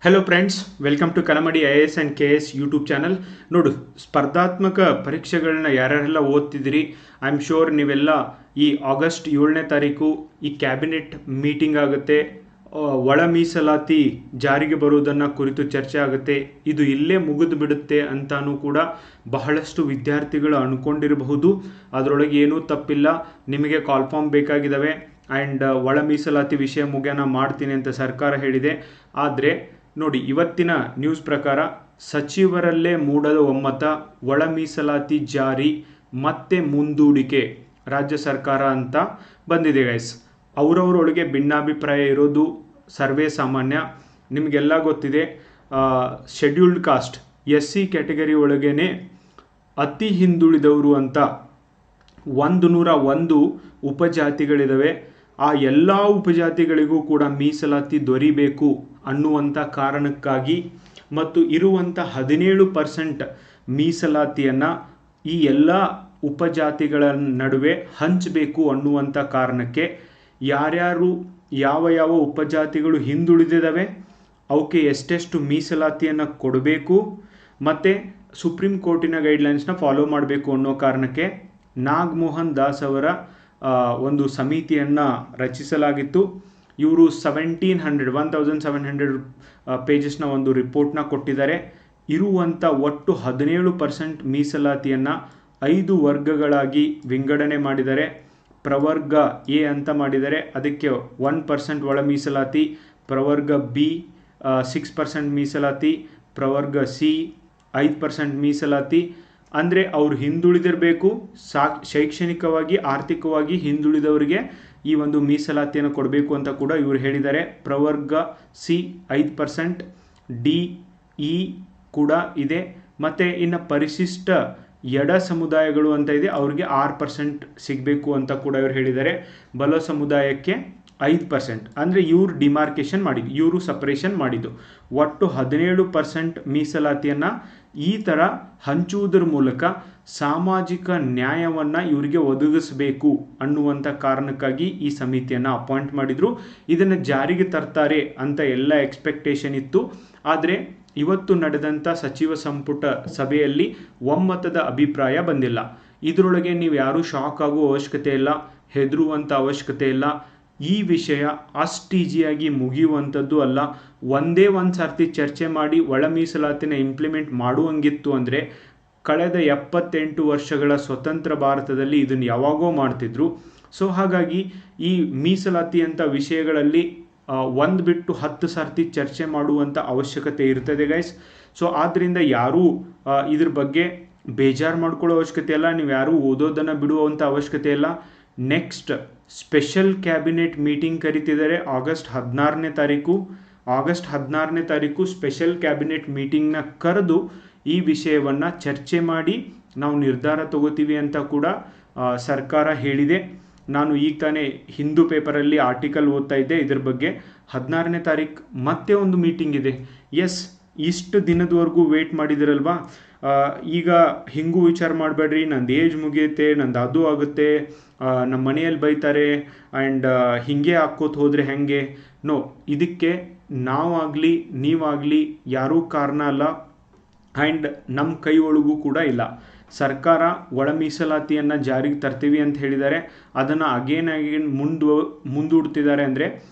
Hello friends, welcome to Kalamadi IAS and KS YouTube channel. ನೋಡು, ಸ್ಪರ್ಧಾತ್ಮಕ ಪರೀಕ್ಷೆಗಳನ್ನ ಯಾರ್ಯಾರೆಲ್ಲ ಓದ್ತಿದ್ದೀರಿ, ಐ ಆಮ್ ಶೋರ್ ನೀವೆಲ್ಲ ಈ ಆಗಸ್ಟ್ 7ನೇ ತಾರೀಕು ಈ ಕ್ಯಾಬಿನೆಟ್ ಮೀಟಿಂಗ್ ಆಗುತ್ತೆ. ಒಳ ಮೀಸಲಾತಿ ಜಾರಿಗೆ ಬರುವುದನ್ನು ಕುರಿತು ಚರ್ಚೆ ಆಗುತ್ತೆ. ಇದು ಇಲ್ಲೇ ಮುಗಿದು ಬಿಡುತ್ತೆ ಅಂತಾನೂ ಕೂಡ ಬಹಳಷ್ಟು ವಿದ್ಯಾರ್ಥಿಗಳು ಅಂದ್ಕೊಂಡಿರಬಹುದು. ಅದರೊಳಗೆ ಏನೂ ತಪ್ಪಿಲ್ಲ. ನಿಮಗೆ ಕಾಲ್ ಫಾರ್ಮ್ ಬೇಕಾಗಿದ್ದಾವೆ ಆ್ಯಂಡ್ ಒಳ ಮೀಸಲಾತಿ ವಿಷಯ ಮುಗಿಯೋಣ ಮಾಡ್ತೀನಿ ಅಂತ ಸರ್ಕಾರ ಹೇಳಿದೆ. ಆದರೆ ನೋಡಿ, ಇವತ್ತಿನ ನ್ಯೂಸ್ ಪ್ರಕಾರ ಸಚಿವರಲ್ಲೇ ಮೂಡದ ಒಮ್ಮತ, ಒಳ ಮೀಸಲಾತಿ ಜಾರಿ ಮತ್ತೆ ಮುಂದೂಡಿಕೆ ರಾಜ್ಯ ಸರ್ಕಾರ ಅಂತ ಬಂದಿದೆ ಗೈಸ್. ಅವರವರೊಳಗೆ ಭಿನ್ನಾಭಿಪ್ರಾಯ ಇರೋದು ಸರ್ವೇ ಸಾಮಾನ್ಯ. ನಿಮಗೆಲ್ಲ ಗೊತ್ತಿದೆ, ಶೆಡ್ಯೂಲ್ಡ್ ಕಾಸ್ಟ್ SC ಕ್ಯಾಟಗರಿ ಒಳಗೇನೆ ಅತಿ ಹಿಂದುಳಿದವರು ಅಂತ 101 ಉಪಜಾತಿಗಳಿದ್ದಾವೆ. ಆ ಎಲ್ಲ ಉಪಜಾತಿಗಳಿಗೂ ಕೂಡ ಮೀಸಲಾತಿ ದೊರೀಬೇಕು ಅನ್ನುವಂಥ ಕಾರಣಕ್ಕಾಗಿ ಮತ್ತು ಇರುವಂಥ 17% ಮೀಸಲಾತಿಯನ್ನು ಈ ಎಲ್ಲ ಉಪಜಾತಿಗಳ ನಡುವೆ ಹಂಚಬೇಕು ಅನ್ನುವಂಥ ಕಾರಣಕ್ಕೆ ಯಾರ್ಯಾರು ಯಾವ ಉಪಜಾತಿಗಳು ಹಿಂದುಳಿದಿದ್ದಾವೆ ಅವಕ್ಕೆ ಎಷ್ಟೆಷ್ಟು ಮೀಸಲಾತಿಯನ್ನು ಕೊಡಬೇಕು ಮತ್ತು ಸುಪ್ರೀಂ ಕೋರ್ಟಿನ ಗೈಡ್ಲೈನ್ಸ್ನ ಫಾಲೋ ಮಾಡಬೇಕು ಅನ್ನೋ ಕಾರಣಕ್ಕೆ ನಾಗಮೋಹನ್ ದಾಸ್ ಅವರ ಒಂದು ಸಮಿತಿಯನ್ನು ರಚಿಸಲಾಗಿತ್ತು. ಇವರು 1700 ಪೇಜಸ್ನ ಒಂದು ರಿಪೋರ್ಟ್ನ ಕೊಟ್ಟಿದ್ದಾರೆ. ಇರುವಂಥ ಒಟ್ಟು 17% ಮೀಸಲಾತಿಯನ್ನು 5 ವರ್ಗಗಳಾಗಿ ವಿಂಗಡಣೆ ಮಾಡಿದ್ದಾರೆ. ಪ್ರವರ್ಗ ಎ ಅಂತ ಮಾಡಿದ್ದಾರೆ, ಅದಕ್ಕೆ 1% ಒಳ ಮೀಸಲಾತಿ. ಪ್ರವರ್ಗ B 6% ಮೀಸಲಾತಿ. ಪ್ರವರ್ಗ C 5% ಮೀಸಲಾತಿ. ಅಂದರೆ ಅವರು ಹಿಂದುಳಿದಿರಬೇಕು, ಶೈಕ್ಷಣಿಕವಾಗಿ ಆರ್ಥಿಕವಾಗಿ ಹಿಂದುಳಿದವರಿಗೆ ಈ ಒಂದು ಮೀಸಲಾತಿಯನ್ನು ಕೊಡಬೇಕು ಅಂತ ಕೂಡ ಇವರು ಹೇಳಿದ್ದಾರೆ. ಪ್ರವರ್ಗ C 5%, D E ಕೂಡ ಇದೆ. ಮತ್ತು ಇನ್ನು ಪರಿಶಿಷ್ಟ ಎಡ ಸಮುದಾಯಗಳು ಅಂತ ಇದೆ, ಅವ್ರಿಗೆ 6% ಸಿಗಬೇಕು ಅಂತ ಕೂಡ ಇವರು ಹೇಳಿದ್ದಾರೆ. ಬಲ ಸಮುದಾಯಕ್ಕೆ 5%. ಅಂದರೆ ಇವರು ಡಿಮಾರ್ಕೇಷನ್ ಮಾಡಿದ್ದು, ಇವರು ಸಪ್ರೇಷನ್ ಮಾಡಿದ್ದು. ಒಟ್ಟು 17% ಮೀಸಲಾತಿಯನ್ನು ಈ ಥರ ಹಂಚುವುದರ ಮೂಲಕ ಸಾಮಾಜಿಕ ನ್ಯಾಯವನ್ನು ಇವರಿಗೆ ಒದಗಿಸಬೇಕು ಅನ್ನುವಂಥ ಕಾರಣಕ್ಕಾಗಿ ಈ ಸಮಿತಿಯನ್ನು ಅಪಾಯಿಂಟ್ ಮಾಡಿದರು. ಇದನ್ನು ಜಾರಿಗೆ ತರ್ತಾರೆ ಅಂತ ಎಲ್ಲ ಎಕ್ಸ್ಪೆಕ್ಟೇಷನ್ ಇತ್ತು. ಆದರೆ ಇವತ್ತು ನಡೆದಂಥ ಸಚಿವ ಸಂಪುಟ ಸಭೆಯಲ್ಲಿ ಒಮ್ಮತದ ಅಭಿಪ್ರಾಯ ಬಂದಿಲ್ಲ. ಇದರೊಳಗೆ ನೀವು ಯಾರೂ ಶಾಕ್ ಆಗುವ ಅವಶ್ಯಕತೆ ಇಲ್ಲ, ಹೆದರುವಂಥ ಅವಶ್ಯಕತೆ ಇಲ್ಲ. ಈ ವಿಷಯ ಅಷ್ಟು ಈಸಿಯಾಗಿ ಮುಗಿಯುವಂಥದ್ದು ಅಲ್ಲ. ಒಂದೇ ಒಂದು ಸರ್ತಿ ಚರ್ಚೆ ಮಾಡಿ ಒಳ ಮೀಸಲಾತಿನ ಇಂಪ್ಲಿಮೆಂಟ್ ಮಾಡುವಂಗಿತ್ತು ಅಂದರೆ ಕಳೆದ 78 ವರ್ಷಗಳ ಸ್ವತಂತ್ರ ಭಾರತದಲ್ಲಿ ಇದನ್ನು ಯಾವಾಗೋ ಮಾಡ್ತಿದ್ರು. ಸೊ ಹಾಗಾಗಿ ಈ ಮೀಸಲಾತಿ ಅಂತ ವಿಷಯಗಳಲ್ಲಿ ಒಂದು ಬಿಟ್ಟು 10 ಸರ್ತಿ ಚರ್ಚೆ ಮಾಡುವಂಥ ಅವಶ್ಯಕತೆ ಇರ್ತದೆ ಗೈಸ್. ಸೊ ಆದ್ದರಿಂದ ಯಾರೂ ಇದ್ರ ಬಗ್ಗೆ ಬೇಜಾರು ಮಾಡ್ಕೊಳ್ಳೋ ಅವಶ್ಯಕತೆ ಇಲ್ಲ. ನೀವು ಯಾರೂ ಓದೋದನ್ನು ಬಿಡುವಂಥ ಅವಶ್ಯಕತೆ ಇಲ್ಲ. ನೆಕ್ಸ್ಟ್ ಸ್ಪೆಷಲ್ ಕ್ಯಾಬಿನೆಟ್ ಮೀಟಿಂಗ್ ಕರೀತಿದ್ದಾರೆ ಆಗಸ್ಟ್ 16ನೇ ತಾರೀಕು ಸ್ಪೆಷಲ್ ಕ್ಯಾಬಿನೆಟ್ ಮೀಟಿಂಗ್ನ ಕರೆದು ಈ ವಿಷಯವನ್ನು ಚರ್ಚೆ ಮಾಡಿ ನಾವು ನಿರ್ಧಾರ ತಗೋತೀವಿ ಅಂತ ಕೂಡ ಸರ್ಕಾರ ಹೇಳಿದೆ. ನಾನು ಈಗ ತಾನೇ ಹಿಂದೂ ಪೇಪರಲ್ಲಿ ಆರ್ಟಿಕಲ್ ಓದ್ತಾ ಇದ್ದೆ ಇದ್ರ ಬಗ್ಗೆ. 16ನೇ ತಾರೀಕು ಮತ್ತೆ ಒಂದು ಮೀಟಿಂಗ್ ಇದೆ. ಎಸ್, ಇಷ್ಟು ದಿನದವರೆಗೂ ವೇಟ್ ಮಾಡಿದಿರಲ್ವಾ, ಈಗ ಹಿಂಗೂ ವಿಚಾರ ಮಾಡಬೇಡ್ರಿ, ನಂದು ಏಜ್ ಮುಗಿಯುತ್ತೆ, ನಂದು ಅದು ಆಗುತ್ತೆ, ನಮ್ಮ ಮನೆಯಲ್ಲಿ ಬೈತಾರೆ ಆ್ಯಂಡ್ ಹೀಗೆ ಹಾಕ್ಕೋತ ಹೋದರೆ ಹೆಂಗೆ. ನೋ, ಇದಕ್ಕೆ ನಾವಾಗಲಿ ನೀವಾಗಲಿ ಯಾರೂ ಕಾರಣ ಅಲ್ಲ ಆ್ಯಂಡ್ ನಮ್ಮ ಕೈ ಒಳಗೂ ಕೂಡ ಇಲ್ಲ. ಸರ್ಕಾರ ಒಳ ಮೀಸಲಾತಿಯನ್ನು ಜಾರಿಗೆ ತರ್ತೀವಿ ಅಂತ ಹೇಳಿದ್ದಾರೆ. ಅದನ್ನು ಅಗೇನ್ ಮುಂದೂಡ್ತಿದ್ದಾರೆ ಅಂದರೆ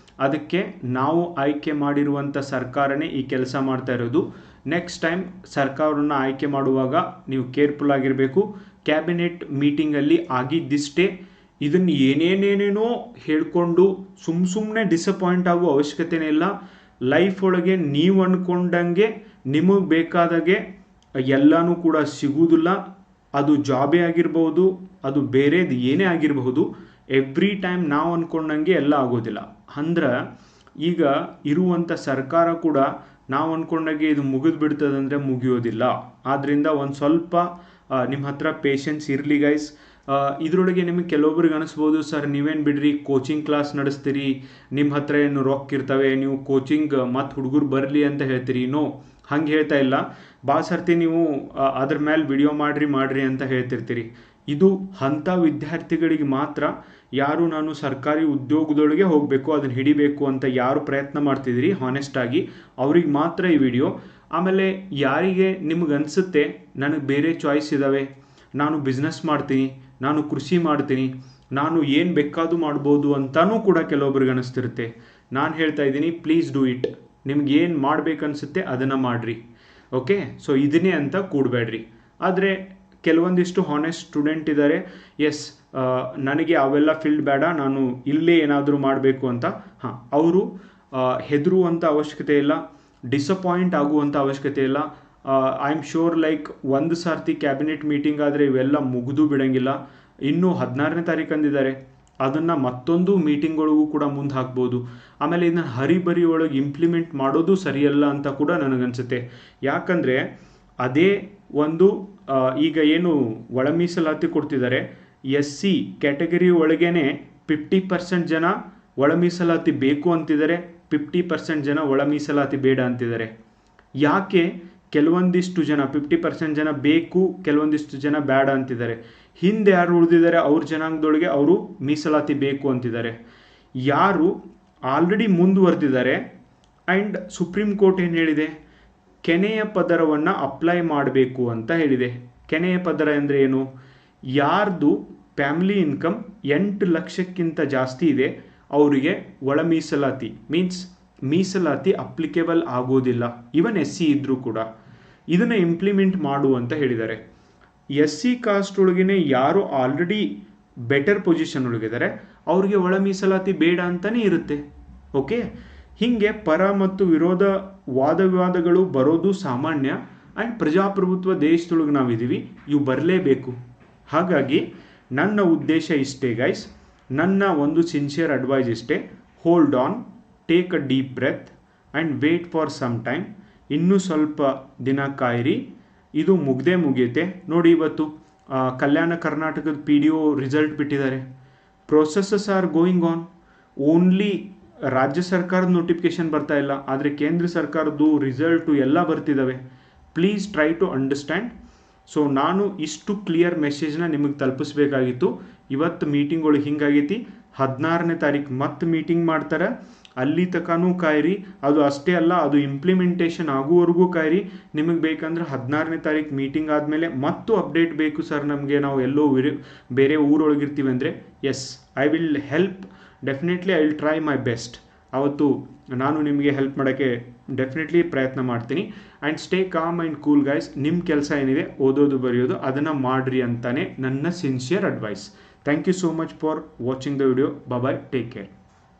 ಅದಕ್ಕೆ ನಾವು ಆಯ್ಕೆ ಮಾಡಿರುವಂಥ ಸರ್ಕಾರನೇ ಈ ಕೆಲಸ ಮಾಡ್ತಾ ಇರೋದು. ನೆಕ್ಸ್ಟ್ ಟೈಮ್ ಸರ್ಕಾರವನ್ನು ಆಯ್ಕೆ ಮಾಡುವಾಗ ನೀವು ಕೇರ್ಫುಲ್ ಆಗಿರಬೇಕು. ಕ್ಯಾಬಿನೆಟ್ ಮೀಟಿಂಗಲ್ಲಿ ಆಗಿದ್ದಿಷ್ಟೇ. ಇದನ್ನು ಏನೇನೇನೇನೋ ಹೇಳ್ಕೊಂಡು ಸುಮ್ಮನೆ ಡಿಸಪಾಯಿಂಟ್ ಆಗುವ ಅವಶ್ಯಕತೆನೇ ಇಲ್ಲ. ಲೈಫ್ ಒಳಗೆ ನೀವು ಅಂದ್ಕೊಂಡಂಗೆ ನಿಮಗೆ ಬೇಕಾದಾಗೆ ಎಲ್ಲನೂ ಕೂಡ ಸಿಗುವುದಿಲ್ಲ. ಅದು ಜಾಬೇ ಆಗಿರ್ಬೋದು, ಅದು ಬೇರೆದು ಏನೇ ಆಗಿರಬಹುದು. ಎವ್ರಿ ಟೈಮ್ ನಾವು ಅಂದ್ಕೊಂಡಂಗೆ ಎಲ್ಲ ಆಗೋದಿಲ್ಲ. ಅಂದ್ರೆ ಈಗ ಇರುವಂಥ ಸರ್ಕಾರ ಕೂಡ ನಾವು ಅಂದ್ಕೊಂಡಾಗೆ ಇದು ಮುಗಿದು ಬಿಡ್ತದಂದರೆ ಮುಗಿಯೋದಿಲ್ಲ. ಆದ್ದರಿಂದ ಒಂದು ಸ್ವಲ್ಪ ನಿಮ್ಮ ಹತ್ರ ಪೇಷನ್ಸ್ ಇರಲಿ ಗೈಸ್. ಇದರೊಳಗೆ ನಿಮಗೆ ಕೆಲವೊಬ್ರಿಗೆ ಅನಿಸ್ಬೋದು, ಸರ್ ನೀವೇನು ಬಿಡ್ರಿ, ಕೋಚಿಂಗ್ ಕ್ಲಾಸ್ ನಡೆಸ್ತೀರಿ, ನಿಮ್ಮ ಹತ್ರ ಏನು ರೊಕ್ಕ ಇರ್ತವೆ, ನೀವು ಕೋಚಿಂಗ್ ಮತ್ತು ಹುಡುಗರು ಬರಲಿ ಅಂತ ಹೇಳ್ತೀರಿ. ನೋ, ಹಂಗೆ ಹೇಳ್ತಾ ಇಲ್ಲ. ಭಾಳ ಸರ್ತಿ ನೀವು ಅದ್ರ ಮೇಲೆ ವಿಡಿಯೋ ಮಾಡಿರಿ ಅಂತ ಹೇಳ್ತಿರ್ತೀರಿ. ಇದು ಅಂಥ ವಿದ್ಯಾರ್ಥಿಗಳಿಗೆ ಮಾತ್ರ, ಯಾರು ನಾನು ಸರ್ಕಾರಿ ಉದ್ಯೋಗದೊಳಗೆ ಹೋಗಬೇಕು ಅದನ್ನು ಹಿಡಿಬೇಕು ಅಂತ ಯಾರು ಪ್ರಯತ್ನ ಮಾಡ್ತಿದ್ದೀರಿ ಹಾನೆಸ್ಟಾಗಿ, ಅವ್ರಿಗೆ ಮಾತ್ರ ಈ ವಿಡಿಯೋ. ಆಮೇಲೆ ಯಾರಿಗೆ ನಿಮ್ಗೆ ಅನಿಸುತ್ತೆ ನನಗೆ ಬೇರೆ ಚಾಯ್ಸ್ ಇದ್ದಾವೆ, ನಾನು ಬಿಸ್ನೆಸ್ ಮಾಡ್ತೀನಿ, ನಾನು ಕೃಷಿ ಮಾಡ್ತೀನಿ, ನಾನು ಏನು ಬೇಕಾದರೂ ಮಾಡ್ಬೋದು ಅಂತಲೂ ಕೂಡ ಕೆಲವೊಬ್ರಿಗೆ ಅನಿಸ್ತಿರುತ್ತೆ. ನಾನು ಹೇಳ್ತಾ ಇದ್ದೀನಿ, ಪ್ಲೀಸ್ ಡೂ ಇಟ್. ನಿಮ್ಗೆ ಏನು ಮಾಡ್ಬೇಕನ್ಸುತ್ತೆ ಅದನ್ನು ಮಾಡಿರಿ. ಓಕೆ, ಸೊ ಇದನ್ನೇ ಅಂತ ಕೂಡಬೇಡ್ರಿ. ಆದರೆ ಕೆಲವೊಂದಿಷ್ಟು ಹಾನೆಸ್ಟ್ ಸ್ಟೂಡೆಂಟ್ ಇದ್ದಾರೆ, ಎಸ್ ನನಗೆ ಅವೆಲ್ಲ ಫೀಲ್ಡ್ ಬೇಡ, ನಾನು ಇಲ್ಲೇ ಏನಾದರೂ ಮಾಡಬೇಕು ಅಂತ. ಅವರು ಹೆದರುವಂಥ ಅವಶ್ಯಕತೆ ಇಲ್ಲ, ಡಿಸಪಾಯಿಂಟ್ ಆಗುವಂಥ ಅವಶ್ಯಕತೆ ಇಲ್ಲ. ಐ ಆಮ್ ಶೋರ್ ಲೈಕ್ ಒಂದು ಸಾರ್ತಿ ಕ್ಯಾಬಿನೆಟ್ ಮೀಟಿಂಗ್ ಆದರೆ ಇವೆಲ್ಲ ಮುಗಿದು ಬಿಡೋಂಗಿಲ್ಲ. ಇನ್ನೂ 16ನೇ ತಾರೀಕು ಅಂದಿದ್ದಾರೆ, ಅದನ್ನು ಮತ್ತೊಂದು ಮೀಟಿಂಗ್ಗಳಿಗೂ ಕೂಡ ಮುಂದೆ ಹಾಕ್ಬೋದು. ಆಮೇಲೆ ಇದನ್ನು ಹರಿಬರಿ ಒಳಗೆ ಇಂಪ್ಲಿಮೆಂಟ್ ಮಾಡೋದು ಸರಿಯಲ್ಲ ಅಂತ ಕೂಡ ನನಗನ್ಸುತ್ತೆ. ಯಾಕಂದರೆ ಅದೇ ಒಂದು ಈಗ ಏನು ಒಳ ಮೀಸಲಾತಿ ಕೊಡ್ತಿದ್ದಾರೆ, SC ಕ್ಯಾಟಗರಿ ಒಳಗೇನೆ 50% ಜನ ಒಳ ಮೀಸಲಾತಿ ಬೇಕು ಅಂತಿದ್ದಾರೆ, 50% ಜನ ಒಳ ಮೀಸಲಾತಿ ಬೇಡ ಅಂತಿದ್ದಾರೆ. ಯಾಕೆ ಕೆಲವೊಂದಿಷ್ಟು ಜನ 50% ಜನ ಬೇಕು, ಕೆಲವೊಂದಿಷ್ಟು ಜನ ಬೇಡ ಅಂತಿದ್ದಾರೆ? ಹಿಂದೆ ಯಾರು ಉಳಿದಿದ್ದಾರೆ ಅವ್ರ ಜನಾಂಗದೊಳಗೆ ಅವರು ಮೀಸಲಾತಿ ಬೇಕು ಅಂತಿದ್ದಾರೆ. ಯಾರು ಆಲ್ರೆಡಿ ಮುಂದುವರೆದಿದ್ದಾರೆ ಆ್ಯಂಡ್ ಸುಪ್ರೀಂ ಕೋರ್ಟ್ ಏನು ಹೇಳಿದೆ, ಕೆನೆಯ ಪದರವನ್ನು ಅಪ್ಲೈ ಮಾಡಬೇಕು ಅಂತ ಹೇಳಿದೆ. ಕೆನೆಯ ಪದರ ಅಂದರೆ ಏನು? ಯಾರ್ದು ಫ್ಯಾಮಿಲಿ ಇನ್ಕಮ್ 8 ಲಕ್ಷಕ್ಕಿಂತ ಜಾಸ್ತಿ ಇದೆ ಅವರಿಗೆ ಒಳ ಮೀಸಲಾತಿ ಮೀನ್ಸ್ ಮೀಸಲಾತಿ ಅಪ್ಲಿಕೇಬಲ್ ಆಗೋದಿಲ್ಲ, ಇವನ್ SC ಇದ್ದರೂ ಕೂಡ. ಇದನ್ನು ಇಂಪ್ಲಿಮೆಂಟ್ ಮಾಡು ಅಂತ ಹೇಳಿದ್ದಾರೆ. SC ಕಾಸ್ಟ್ ಒಳಗೇ ಯಾರು ಆಲ್ರೆಡಿ ಬೆಟರ್ ಪೊಸಿಷನ್ ಒಳಗಿದ್ದಾರೆ ಅವ್ರಿಗೆ ಒಳ ಮೀಸಲಾತಿ ಬೇಡ ಅಂತಲೇ ಇರುತ್ತೆ. ಓಕೆ, ಹೀಗೆ ಪರ ಮತ್ತು ವಿರೋಧ ವಾದ ವಿವಾದಗಳು ಬರೋದು ಸಾಮಾನ್ಯ. ಆ್ಯಂಡ್ ಪ್ರಜಾಪ್ರಭುತ್ವ ದೇಶದೊಳಗೆ ನಾವಿದ್ದೀವಿ, ಇವು ಬರಲೇಬೇಕು. ಹಾಗಾಗಿ ನನ್ನ ಉದ್ದೇಶ ಇಷ್ಟೇ ಗೈಸ್, ನನ್ನ ಒಂದು ಸಿನ್ಸಿಯರ್ ಅಡ್ವೈಸ್ ಇಷ್ಟೇ, hold on, take a deep breath and wait for some time. ಇನ್ನೂ ಸ್ವಲ್ಪ ದಿನ ಕಾಯಿರಿ, ಇದು ಮುಗಿಯುತ್ತೆ. ನೋಡಿ, ಇವತ್ತು ಕಲ್ಯಾಣ ಕರ್ನಾಟಕದ PDO ರಿಸಲ್ಟ್ ಬಿಟ್ಟಿದ್ದಾರೆ. Processes are going on. Only ರಾಜ್ಯ ಸರ್ಕಾರದ ನೋಟಿಫಿಕೇಶನ್ ಬರ್ತಾ ಇಲ್ಲ, ಆದರೆ ಕೇಂದ್ರ ಸರ್ಕಾರದ್ದು ರಿಸಲ್ಟು ಎಲ್ಲ ಬರ್ತಿದ್ದಾವೆ. Please try to understand. So ನಾನು ಇಷ್ಟು ಕ್ಲಿಯರ್ ಮೆಸೇಜ್ನ ನಿಮಗೆ ತಲುಪಿಸ್ಬೇಕಾಗಿತ್ತು. ಇವತ್ತು ಮೀಟಿಂಗ್ಗಳು ಹಿಂಗಾಗೈತಿ. 16ನೇ ತಾರೀಕು ಮತ್ತೆ ಮೀಟಿಂಗ್ ಮಾಡ್ತಾರೆ, ಅಲ್ಲಿ ತನಕನೂ ಕಾಯಿರಿ. ಅದು ಅಷ್ಟೇ ಅಲ್ಲ, ಅದು ಇಂಪ್ಲಿಮೆಂಟೇಷನ್ ಆಗುವವರೆಗೂ ಕಾಯಿರಿ. ನಿಮಗೆ ಬೇಕಂದ್ರೆ 16ನೇ ತಾರೀಕು ಮೀಟಿಂಗ್ ಆದಮೇಲೆ ಮತ್ತು ಅಪ್ಡೇಟ್ ಬೇಕು ಸರ್ ನಮಗೆ, ನಾವು ಎಲ್ಲೋ ಬೇರೆ ಊರೊಳಗಿರ್ತೀವಿ ಅಂದರೆ, yes I will help, definitely I will try my best. ಅವತ್ತು ನಾನು ನಿಮಗೆ ಹೆಲ್ಪ್ ಮಾಡೋಕ್ಕೆ ಡೆಫಿನೆಟ್ಲಿ ಪ್ರಯತ್ನ ಮಾಡ್ತೀನಿ. And stay calm and cool guys. ನಿಮ್ಮ ಕೆಲಸ ಏನಿದೆ ಓದೋದು ಬರೆಯೋದು ಅದನ್ನು ಮಾಡಿರಿ ಅಂತಾನೆ ನನ್ನ sincere advice. Thank you so much for watching the video. Bye, take care.